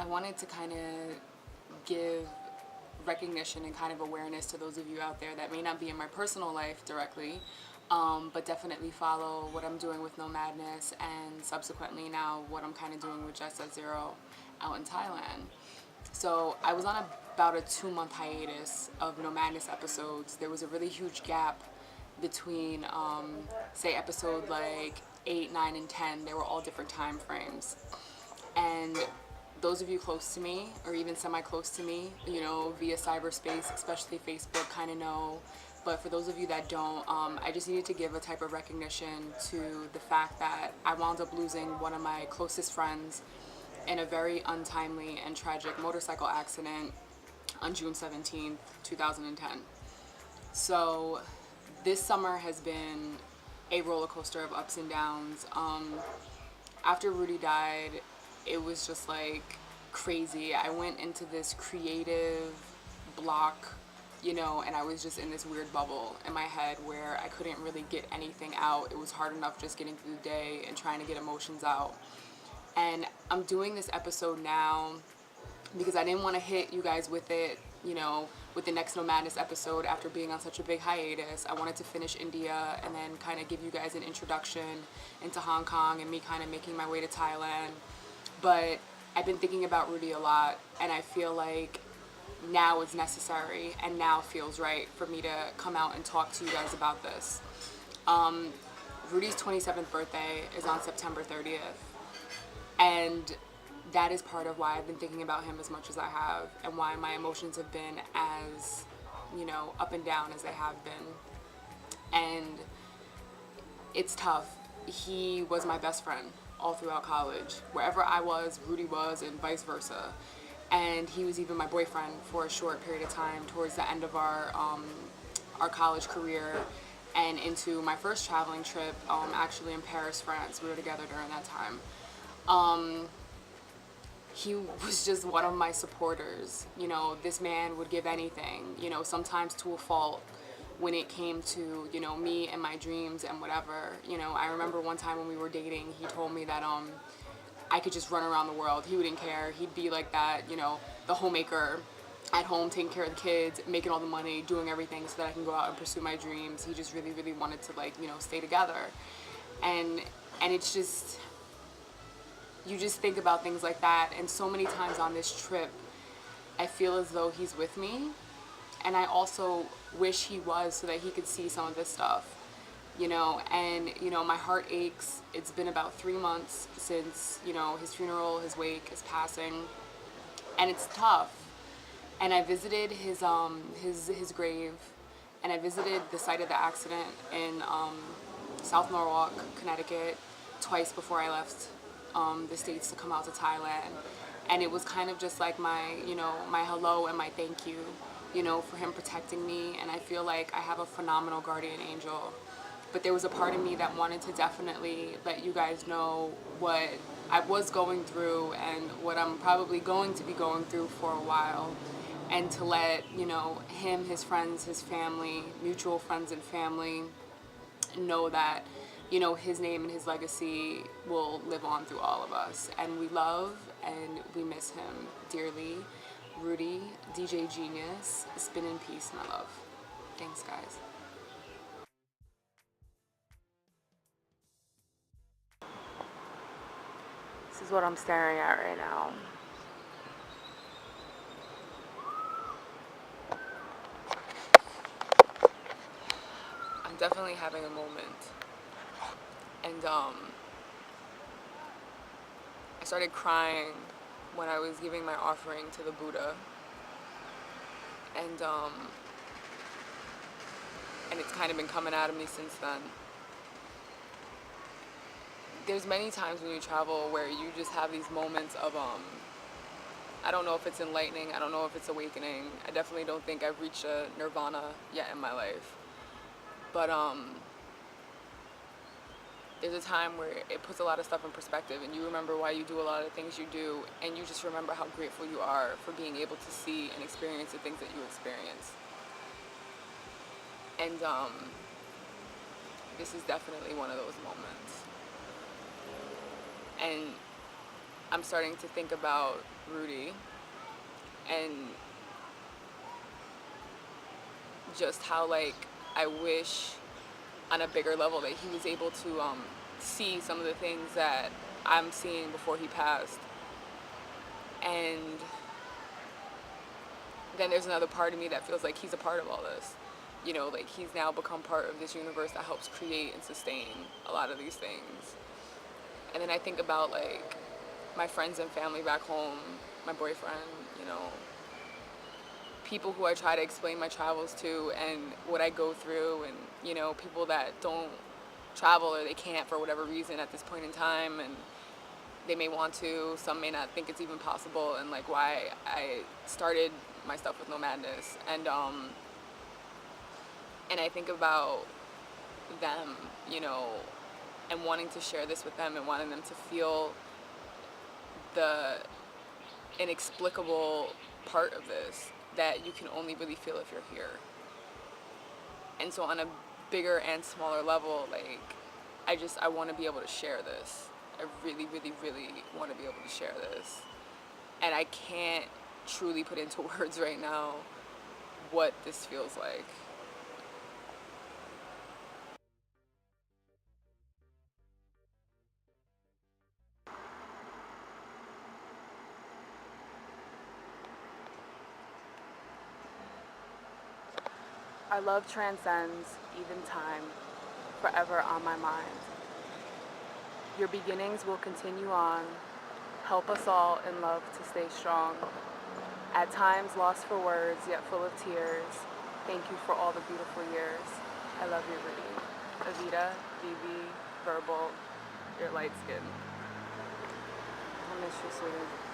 I wanted to kind of give recognition and kind of awareness to those of you out there that may not be in my personal life directly, but definitely follow what I'm doing with Nomadness, and subsequently now what I'm kind of doing with Just at Zero out in Thailand. So I was on about a 2-month hiatus of Nomadness episodes. There was a really huge gap between, say, episode like 8, 9, and 10. They were all different time frames. And those of you close to me, or even semi-close to me, you know, via cyberspace, especially Facebook, kind of know. But for those of you that don't, I just needed to give a type of recognition to the fact that I wound up losing one of my closest friends in a very untimely and tragic motorcycle accident on June 17th, 2010. So this summer has been a roller coaster of ups and downs. After Rudy died, it was just like crazy. I went into this creative block, you know, and I was just in this weird bubble in my head where I couldn't really get anything out. It was hard enough just getting through the day and trying to get emotions out. And I'm doing this episode now because I didn't want to hit you guys with it, you know, with the next Nomadness episode after being on such a big hiatus. I wanted to finish India and then kind of give you guys an introduction into Hong Kong and me kind of making my way to Thailand. But I've been thinking about Rudy a lot, and I feel like now is necessary and now feels right for me to come out and talk to you guys about this. Rudy's 27th birthday is on September 30th, and that is part of why I've been thinking about him as much as I have, and why my emotions have been as, you know, up and down as they have been. And it's tough. He was my best friend all throughout college. Wherever I was, Rudy was, and vice versa. And he was even my boyfriend for a short period of time towards the end of our college career and into my first traveling trip, actually in Paris, France. We were together during that time. He was just one of my supporters. You know, this man would give anything, you know, sometimes to a fault, when it came to, you know, me and my dreams and whatever. You know, I remember one time when we were dating, he told me that I could just run around the world. He wouldn't care. He'd be like that, you know, the homemaker at home, taking care of the kids, making all the money, doing everything so that I can go out and pursue my dreams. He just really, really wanted to, like, you know, stay together. And it's just, you just think about things like that. And so many times on this trip, I feel as though he's with me. And I also wish he was, so that he could see some of this stuff, you know. And, you know, my heart aches. It's been about 3 months since, you know, his funeral, his wake, his passing, and it's tough. And I visited his grave, and I visited the site of the accident in South Norwalk, Connecticut, twice before I left the States to come out to Thailand. And it was kind of just like my, you know, my hello and my thank you, you know, for him protecting me. And I feel like I have a phenomenal guardian angel. But there was a part of me that wanted to definitely let you guys know what I was going through and what I'm probably going to be going through for a while. And to let, you know, him, his friends, his family, mutual friends and family know that, you know, his name and his legacy will live on through all of us. And we love and we miss him dearly. Rudy, DJ Genius, spin in peace, my love. Thanks, guys. This is what I'm staring at right now. I'm definitely having a moment. And I started crying when I was giving my offering to the Buddha. And it's kind of been coming out of me since then. There's many times when you travel where you just have these moments of I don't know if it's enlightening. I don't know if it's awakening. I definitely don't think I've reached a nirvana yet in my life. But there's a time where it puts a lot of stuff in perspective, and you remember why you do a lot of the things you do, and you just remember how grateful you are for being able to see and experience the things that you experience. And this is definitely one of those moments. And I'm starting to think about Rudy and just how, like, I wish on a bigger level that he was able to see some of the things that I'm seeing before he passed. And then there's another part of me that feels like he's a part of all this. You know, like, he's now become part of this universe that helps create and sustain a lot of these things. And then I think about, like, my friends and family back home, my boyfriend, you know, people who I try to explain my travels to and what I go through, and, you know, people that don't travel or they can't for whatever reason at this point in time, and they may want to, some may not think it's even possible, and, like, why I started my stuff with Nomadness. And I think about them, you know, and wanting to share this with them and wanting them to feel the inexplicable part of this that you can only really feel if you're here. And so on a bigger and smaller level, like, I want to be able to share this. I really, really, really want to be able to share this. And I can't truly put into words right now what this feels like. Our love transcends even time, forever on my mind. Your beginnings will continue on. Help us all in love to stay strong. At times lost for words, yet full of tears. Thank you for all the beautiful years. I love you, Rudy. Avita, Vivi, Verbal, your light skin. I miss you, sweetie.